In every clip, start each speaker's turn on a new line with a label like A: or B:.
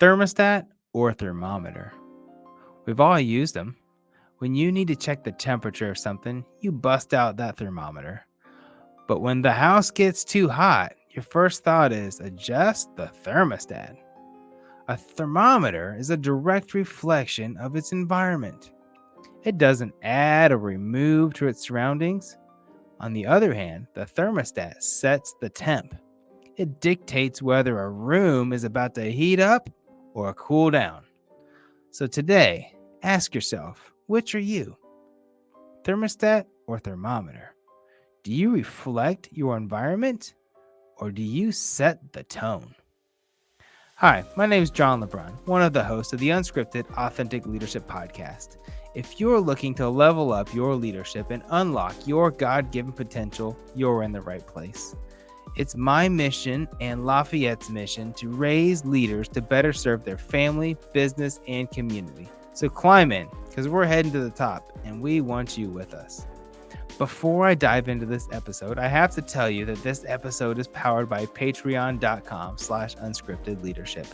A: Thermostat or thermometer? We've all used them. When you need to check the temperature of something, you bust out that thermometer. But when the house gets too hot, your first thought is adjust the thermostat. A thermometer is a direct reflection of its environment. It doesn't add or remove to its surroundings. On the other hand, the thermostat sets the temp. It dictates whether a room is about to heat up or cool down. So today, ask yourself, which are you? Thermostat or thermometer? Do you reflect your environment or do you set the tone? Hi, my name is John LeBron, one of the hosts of the Unscripted Authentic Leadership Podcast. If you're looking to level up your leadership and unlock your God-given potential, you're in the right place. It's my mission and Lafayette's mission to raise leaders to better serve their family, business, and community. So climb in, because we're heading to the top, and we want you with us. Before I dive into this episode, I have to tell you that this episode is powered by patreon.com/unscriptedleadership.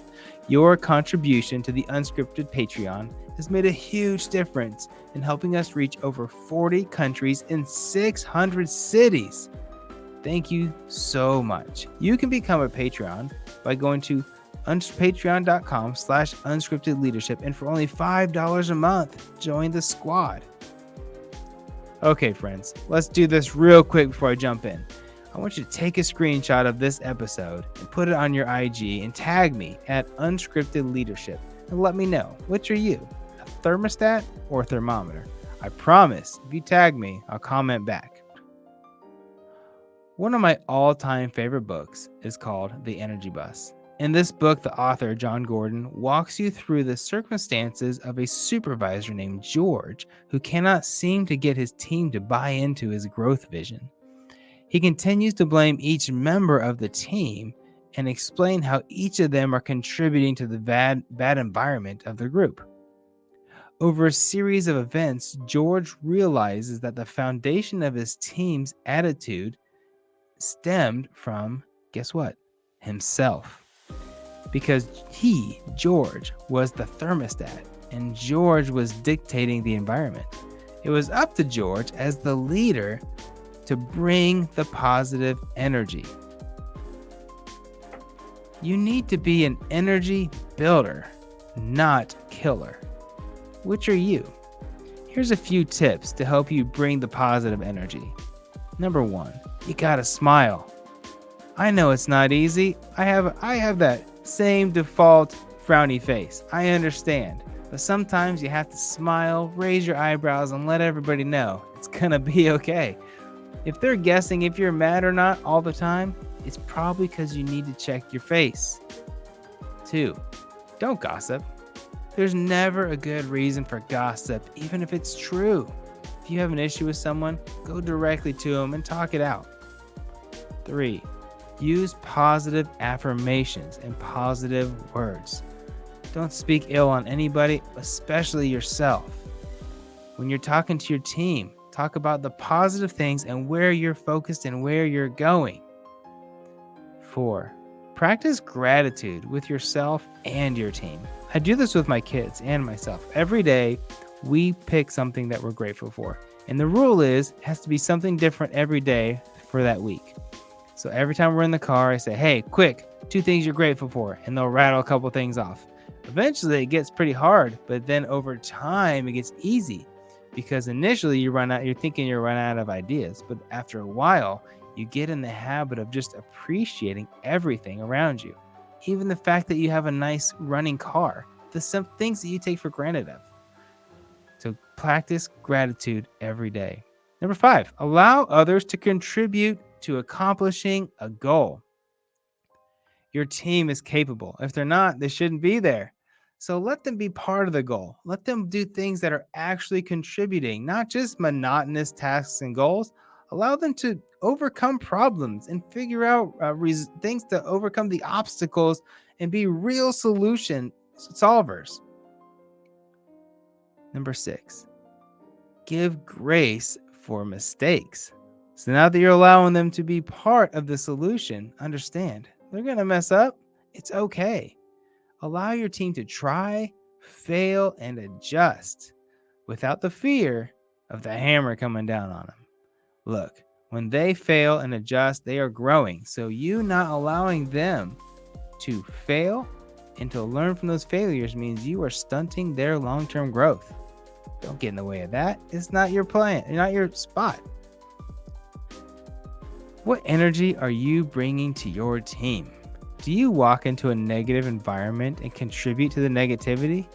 A: Your contribution to the Unscripted Patreon has made a huge difference in helping us reach over 40 countries in 600 cities. Thank you so much. You can become a Patreon by going to patreon.com/unscriptedleadership, and for only $5 a month, join the squad. Okay, friends, let's do this real quick before I jump in. I want you to take a screenshot of this episode and put it on your IG and tag me at Unscripted Leadership and let me know, which are you, a thermostat or thermometer? I promise, if you tag me, I'll comment back. One of my all-time favorite books is called The Energy Bus. In this book, the author, John Gordon, walks you through the circumstances of a supervisor named George who cannot seem to get his team to buy into his growth vision. He continues to blame each member of the team and explain how each of them are contributing to the bad environment of the group. Over a series of events, George realizes that the foundation of his team's attitude stemmed from, guess what? Himself. Because he, George, was the thermostat, and George was dictating the environment. It was up to George as the leader to bring the positive energy. You need to be an energy builder, not killer. Which are you? Here's a few tips to help you bring the positive energy. Number 1, you gotta smile. I know it's not easy. I have that same default frowny face. I understand. But sometimes you have to smile, raise your eyebrows, and let everybody know it's gonna be okay. If they're guessing if you're mad or not all the time, it's probably because you need to check your face. 2, don't gossip. There's never a good reason for gossip, even if it's true. If you have an issue with someone, go directly to them and talk it out. 3, use positive affirmations and positive words. Don't speak ill on anybody, especially yourself. When you're talking to your team, talk about the positive things and where you're focused and where you're going. 4, practice gratitude with yourself and your team. I do this with my kids and myself. Every day, we pick something that we're grateful for. And the rule is, it has to be something different every day for that week. So every time we're in the car, I say, hey, quick, 2 things you're grateful for, and they'll rattle a couple things off. Eventually, it gets pretty hard, but then over time, it gets easy because initially you're thinking you're running out of ideas, but after a while, you get in the habit of just appreciating everything around you, even the fact that you have a nice running car, some things that you take for granted of. So practice gratitude every day. Number 5, allow others to contribute to accomplishing a goal. Your team is capable. If they're not, they shouldn't be there. So let them be part of the goal. Let them do things that are actually contributing, not just monotonous tasks and goals. Allow them to overcome problems and figure out things to overcome the obstacles and be real solution solvers. Number 6, give grace for mistakes. So now that you're allowing them to be part of the solution, understand they're going to mess up. It's okay. Allow your team to try, fail, and adjust without the fear of the hammer coming down on them. Look, when they fail and adjust, they are growing. So you not allowing them to fail and to learn from those failures means you are stunting their long-term growth. Don't get in the way of that. It's not your plan, not your spot. What energy are you bringing to your team? Do you walk into a negative environment and contribute to the negativity?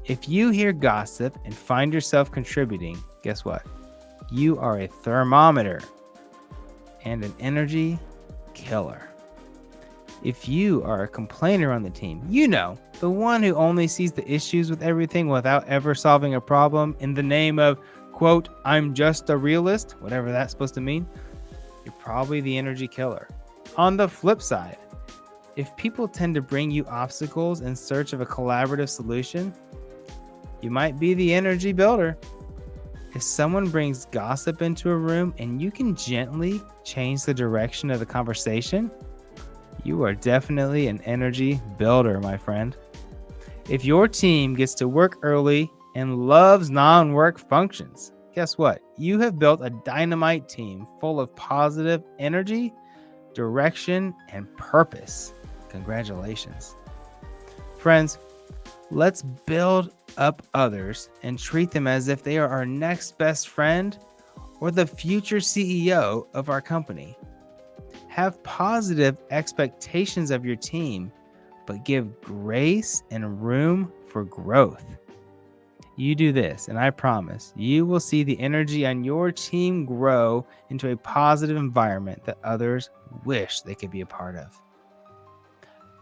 A: If you hear gossip and find yourself contributing, guess what? You are a thermometer and an energy killer. If you are a complainer on the team, the one who only sees the issues with everything without ever solving a problem in the name of, quote, I'm just a realist, whatever that's supposed to mean, you're probably the energy killer. On the flip side, if people tend to bring you obstacles in search of a collaborative solution, you might be the energy builder. If someone brings gossip into a room and you can gently change the direction of the conversation, you are definitely an energy builder, my friend. If your team gets to work early and loves non-work functions, guess what? You have built a dynamite team full of positive energy, direction, and purpose. Congratulations. Friends, let's build up others and treat them as if they are our next best friend or the future CEO of our company. Have positive expectations of your team, but give grace and room for growth. You do this, and I promise you will see the energy on your team grow into a positive environment that others wish they could be a part of.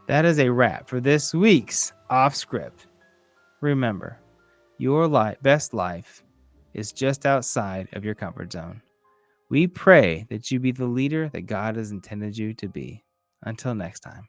A: That is a wrap for this week's Off Script. Remember, your best life is just outside of your comfort zone. We pray that you be the leader that God has intended you to be. Until next time.